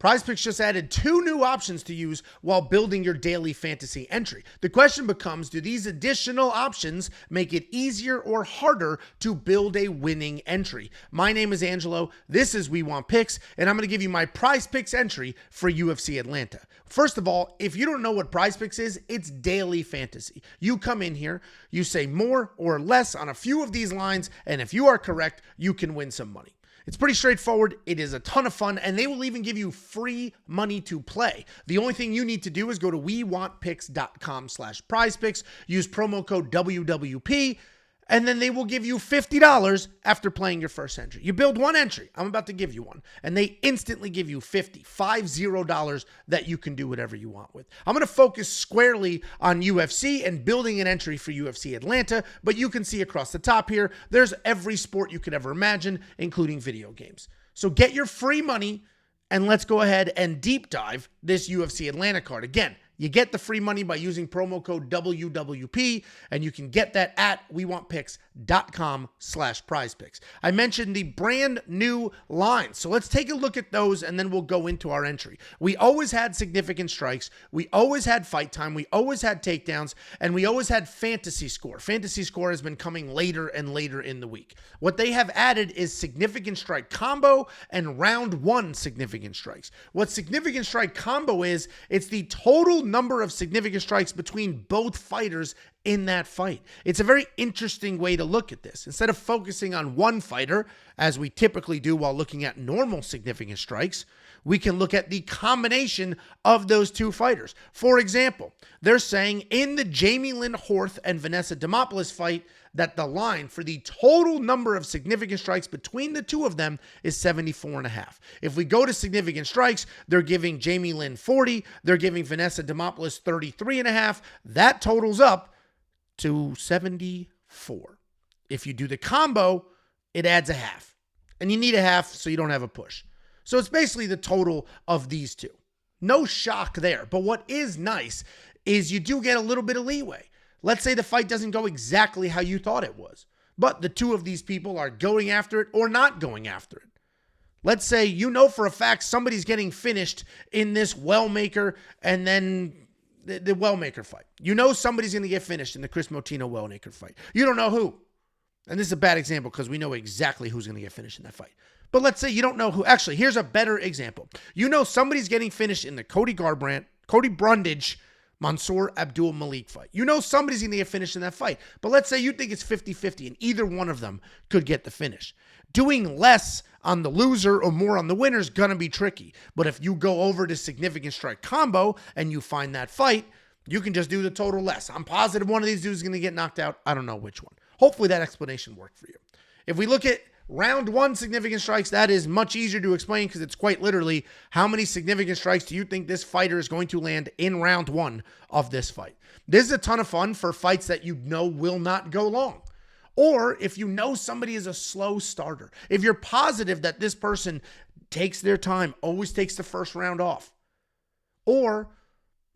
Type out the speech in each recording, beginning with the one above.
PrizePicks just added 2 new options to use while building your daily fantasy entry. The question becomes, do these additional options make it easier or harder to build a winning entry? My name is Angelo. This is We Want Picks, and I'm going to give you my PrizePicks entry for UFC Atlanta. First of all, if you don't know what PrizePicks is, it's daily fantasy. You come in here, you say more or less on a few of these lines, and if you are correct, you can win some money. It's pretty straightforward. It is a ton of fun, and they will even give you free money to play. The only thing you need to do is go to wewantpicks.com/prizepicks, use promo code WWP, and then they will give you $50 after playing your first entry. You build one entry. I'm about to give you one, and they instantly give you $50 that you can do whatever you want with. I'm going to focus squarely on UFC and building an entry for UFC Atlanta, but you can see across the top here, there's every sport you could ever imagine, including video games. So get your free money, and let's go ahead and deep dive this UFC Atlanta card. Again, you get the free money by using promo code WWP, and you can get that at wewantpicks.com/prizepicks. I mentioned the brand new lines, so let's take a look at those, and then we'll go into our entry. We always had significant strikes. We always had fight time. We always had takedowns, and we always had fantasy score. Fantasy score has been coming later and later in the week. What they have added is significant strike combo and round 1 significant strikes. What significant strike combo is, it's the total number of significant strikes between both fighters in that fight. It's a very interesting way to look at this. Instead of focusing on one fighter, as we typically do while looking at normal significant strikes, we can look at the combination of those two fighters. For example, they're saying in the Jamey-Lyn Horth and Vanessa Demopoulos fight that the line for the total number of significant strikes between the two of them is 74.5. If we go to significant strikes, they're giving Jamey-Lyn 40, they're giving Vanessa Demopoulos 33.5. That totals up to 74. If you do the combo, it adds a half. And you need a half so you don't have a push. So it's basically the total of these two. No shock there. But what is nice is you do get a little bit of leeway. Let's say the fight doesn't go exactly how you thought it was, but the two of these people are going after it or not going after it. Let's say you know for a fact somebody's getting finished in this Wellmaker and then the Wellmaker fight. You know somebody's going to get finished in the Chris Motino-Wellmaker fight. You don't know who. And this is a bad example because we know exactly who's going to get finished in that fight. But let's say you don't know who. Actually, here's a better example. You know somebody's getting finished in the Cody Brundage, Mansour Abdul Malik fight. You know somebody's going to get finished in that fight. But let's say you think it's 50-50 and either one of them could get the finish. Doing less on the loser or more on the winner is going to be tricky. But if you go over to significant strike combo and you find that fight, you can just do the total less. I'm positive one of these dudes is going to get knocked out. I don't know which one. Hopefully that explanation worked for you. If we look at round 1 significant strikes, that is much easier to explain because it's quite literally how many significant strikes do you think this fighter is going to land in round 1 of this fight. This is a ton of fun for fights that you know will not go long. Or if you know somebody is a slow starter, if you're positive that this person takes their time, always takes the first round off, or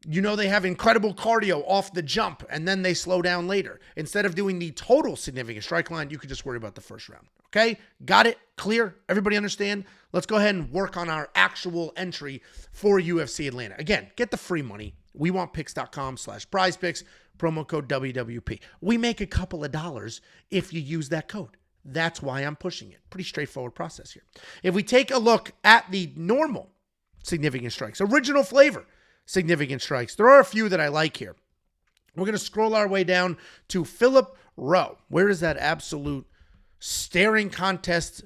you know they have incredible cardio off the jump and then they slow down later. Instead of doing the total significant strike line, you could just worry about the first round. Okay? Got it? Clear? Everybody understand? Let's go ahead and work on our actual entry for UFC Atlanta. Again, get the free money. WeWantPicks.com/prizepicks, promo code WWP. We make a couple of dollars if you use that code. That's why I'm pushing it. Pretty straightforward process here. If we take a look at the normal significant strikes, original flavor significant strikes, there are a few that I like here. We're going to scroll our way down to Philip Rowe. Where is that absolute staring contest?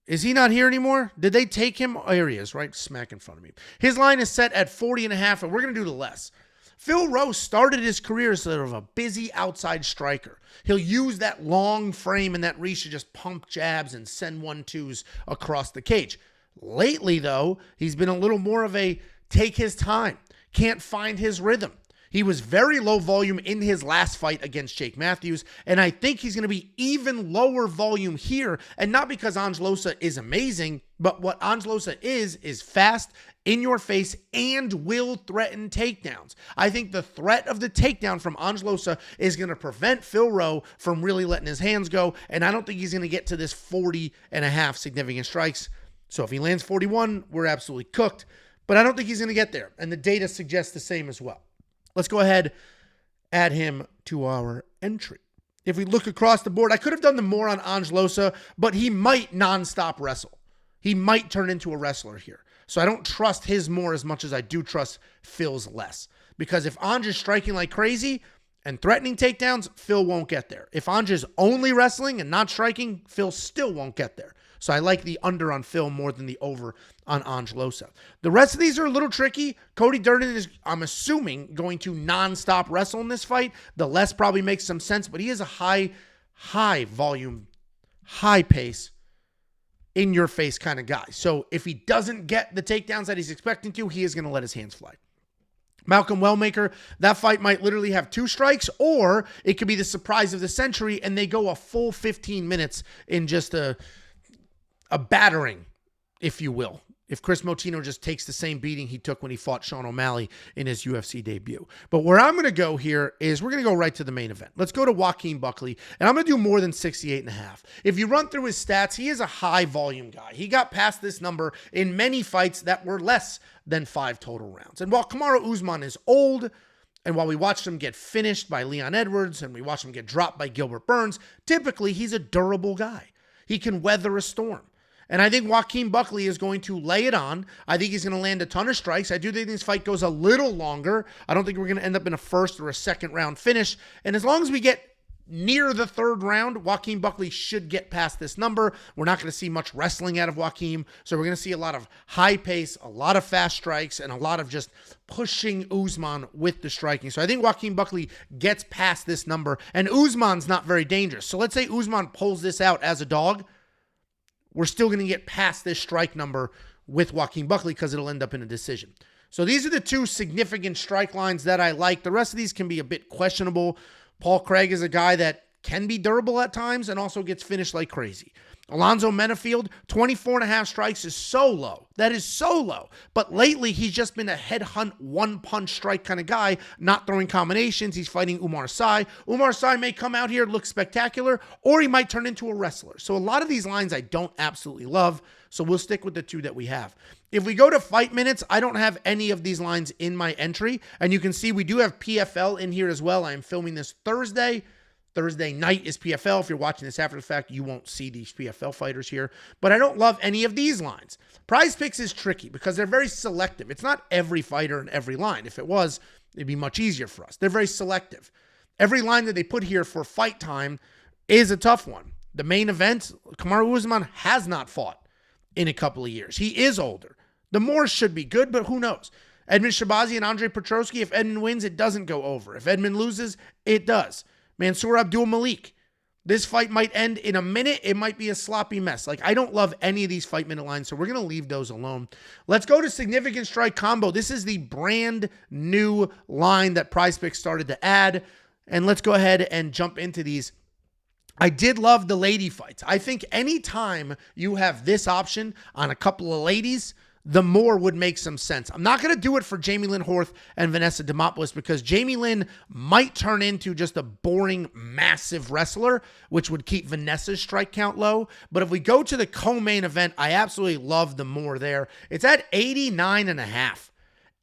Is he not here anymore? Did they take him? Oh, here he is, right smack in front of me. His line is set at 40.5, and we're going to do the less. Phil Rowe started his career as sort of a busy outside striker. He'll use that long frame and that reach to just pump jabs and send 1-2s across the cage. Lately, though, he's been a little more of a take his time, can't find his rhythm. He was very low volume in his last fight against Jake Matthews, and I think he's going to be even lower volume here, and not because Ange Loosa is amazing, but what Ange Loosa is fast, in your face, and will threaten takedowns. I think the threat of the takedown from Ange Loosa is going to prevent Phil Rowe from really letting his hands go, and I don't think he's going to get to this 40.5 significant strikes. So if he lands 41, we're absolutely cooked. But I don't think he's going to get there. And the data suggests the same as well. Let's go ahead, add him to our entry. If we look across the board, I could have done the more on Ange Loosa, but he might nonstop wrestle. He might turn into a wrestler here. So I don't trust his more as much as I do trust Phil's less. Because if Ange is striking like crazy and threatening takedowns, Phil won't get there. If Ange is only wrestling and not striking, Phil still won't get there. So I like the under on Phil more than the over on Ange Loosa. The rest of these are a little tricky. Cody Durden is, I'm assuming, going to nonstop wrestle in this fight. The less probably makes some sense, but he is a high volume, high pace, in your face kind of guy. So if he doesn't get the takedowns that he's expecting to, he is going to let his hands fly. Malcolm Wellmaker, that fight might literally have 2 strikes, or it could be the surprise of the century and they go a full 15 minutes in just a battering, if you will, if Chris Motino just takes the same beating he took when he fought Sean O'Malley in his UFC debut. But where I'm going to go here is we're going to go right to the main event. Let's go to Joaquin Buckley, and I'm going to do more than 68.5. If you run through his stats, he is a high volume guy. He got past this number in many fights that were less than 5 total rounds. And while Kamaru Usman is old, and while we watched him get finished by Leon Edwards and we watched him get dropped by Gilbert Burns, typically he's a durable guy. He can weather a storm. And I think Joaquin Buckley is going to lay it on. I think he's going to land a ton of strikes. I do think this fight goes a little longer. I don't think we're going to end up in a first or a second round finish. And as long as we get near the 3rd round, Joaquin Buckley should get past this number. We're not going to see much wrestling out of Joaquin. So we're going to see a lot of high pace, a lot of fast strikes, and a lot of just pushing Usman with the striking. So I think Joaquin Buckley gets past this number. And Usman's not very dangerous. So let's say Usman pulls this out as a dog. We're still going to get past this strike number with Joaquin Buckley because it'll end up in a decision. So these are the 2 significant strike lines that I like. The rest of these can be a bit questionable. Paul Craig is a guy that can be durable at times and also gets finished like crazy. Alonzo Menafield, 24.5 strikes is so low. That is so low. But lately, he's just been a headhunt, one-punch strike kind of guy, not throwing combinations. He's fighting Umar Sy. Umar Sy may come out here, look spectacular, or he might turn into a wrestler. So a lot of these lines I don't absolutely love, so we'll stick with the 2 that we have. If we go to fight minutes, I don't have any of these lines in my entry, and you can see we do have PFL in here as well. I am filming this Thursday. Thursday night is PFL. If you're watching this after the fact, you won't see these PFL fighters here. But I don't love any of these lines. PrizePicks is tricky because they're very selective. It's not every fighter in every line. If it was, it'd be much easier for us. They're very selective. Every line that they put here for fight time is a tough one. The main event, Kamaru Usman has not fought in a couple of years. He is older. The more should be good, but who knows? Edmund Shabazi and Andre Petrosky, if Edmund wins, it doesn't go over. If Edmund loses, it does. Mansour Abdul Malik. This fight might end in a minute. It might be a sloppy mess. Like, I don't love any of these fight minute lines, so we're going to leave those alone. Let's go to significant strike combo. This is the brand new line that PrizePicks started to add. And let's go ahead and jump into these. I did love the lady fights. I think anytime you have this option on a couple of ladies, the more would make some sense. I'm not going to do it for Jamey-Lyn Horth and Vanessa Demopoulos because Jamey-Lyn might turn into just a boring, massive wrestler, which would keep Vanessa's strike count low. But if we go to the co-main event, I absolutely love the more there. It's at 89.5.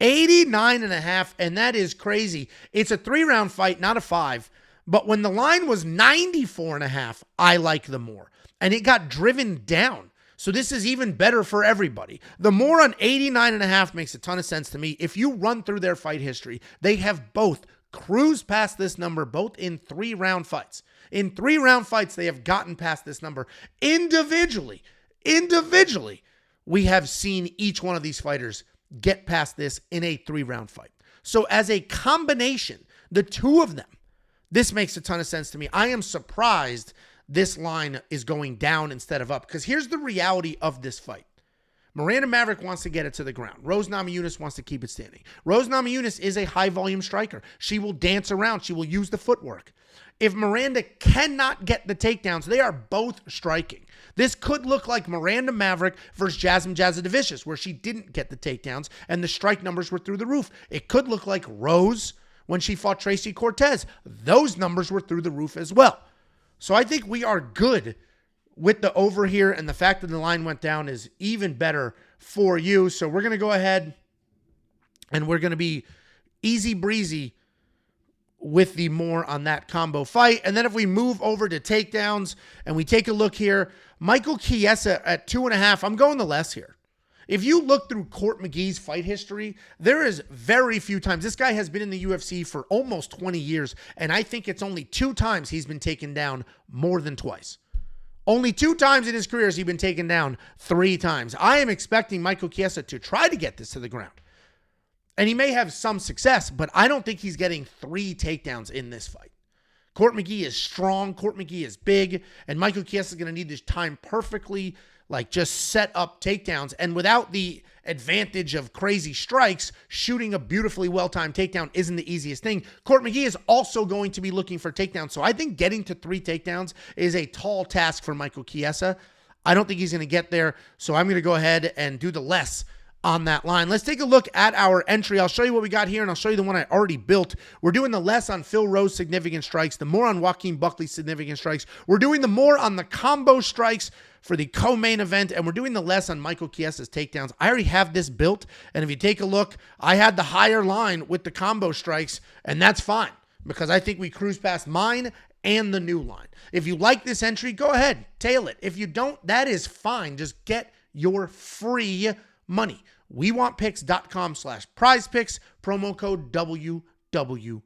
89.5, and that is crazy. It's a 3-round fight, not a 5. But when the line was 94.5, I like the more. And it got driven down. So this is even better for everybody. The more on 89.5 makes a ton of sense to me. If you run through their fight history, they have both cruised past this number, both in 3-round fights. In 3-round fights, they have gotten past this number. Individually, we have seen each one of these fighters get past this in a 3-round fight. So as a combination, the 2 of them, this makes a ton of sense to me. I am surprised this line is going down instead of up. Because here's the reality of this fight. Miranda Maverick wants to get it to the ground. Rose Namajunas wants to keep it standing. Rose Namajunas is a high-volume striker. She will dance around. She will use the footwork. If Miranda cannot get the takedowns, they are both striking. This could look like Miranda Maverick versus Jasmine Jasudavicius, where she didn't get the takedowns and the strike numbers were through the roof. It could look like Rose when she fought Tracy Cortez. Those numbers were through the roof as well. So I think we are good with the over here, and the fact that the line went down is even better for you. So we're going to go ahead and we're going to be easy breezy with the more on that combo fight. And then if we move over to takedowns and we take a look here, Michael Chiesa at 2.5, I'm going the less here. If you look through Court McGee's fight history, there is very few times. This guy has been in the UFC for almost 20 years, and I think it's only 2 times he's been taken down more than twice. Only 2 times in his career has he been taken down 3 times. I am expecting Michael Chiesa to try to get this to the ground. And he may have some success, but I don't think he's getting 3 takedowns in this fight. Court McGee is strong. Court McGee is big. And Michael Chiesa is going to need this time perfectly, like just set up takedowns. And without the advantage of crazy strikes, shooting a beautifully well-timed takedown isn't the easiest thing. Court McGee is also going to be looking for takedowns. So I think getting to 3 takedowns is a tall task for Michael Chiesa. I don't think he's going to get there. So I'm going to go ahead and do the less on that line. Let's take a look at our entry. I'll show you what we got here, and I'll show you the one I already built. We're doing the less on Phil Rowe's significant strikes, the more on Joaquin Buckley's significant strikes. We're doing the more on the combo strikes for the co-main event, and we're doing the less on Michael Chiesa's takedowns. I already have this built, and if you take a look, I had the higher line with the combo strikes, and that's fine because I think we cruise past mine and the new line. If you like this entry, go ahead, tail it. If you don't, that is fine. Just get your free money. WeWantPicks.com/PrizePicks, promo code WW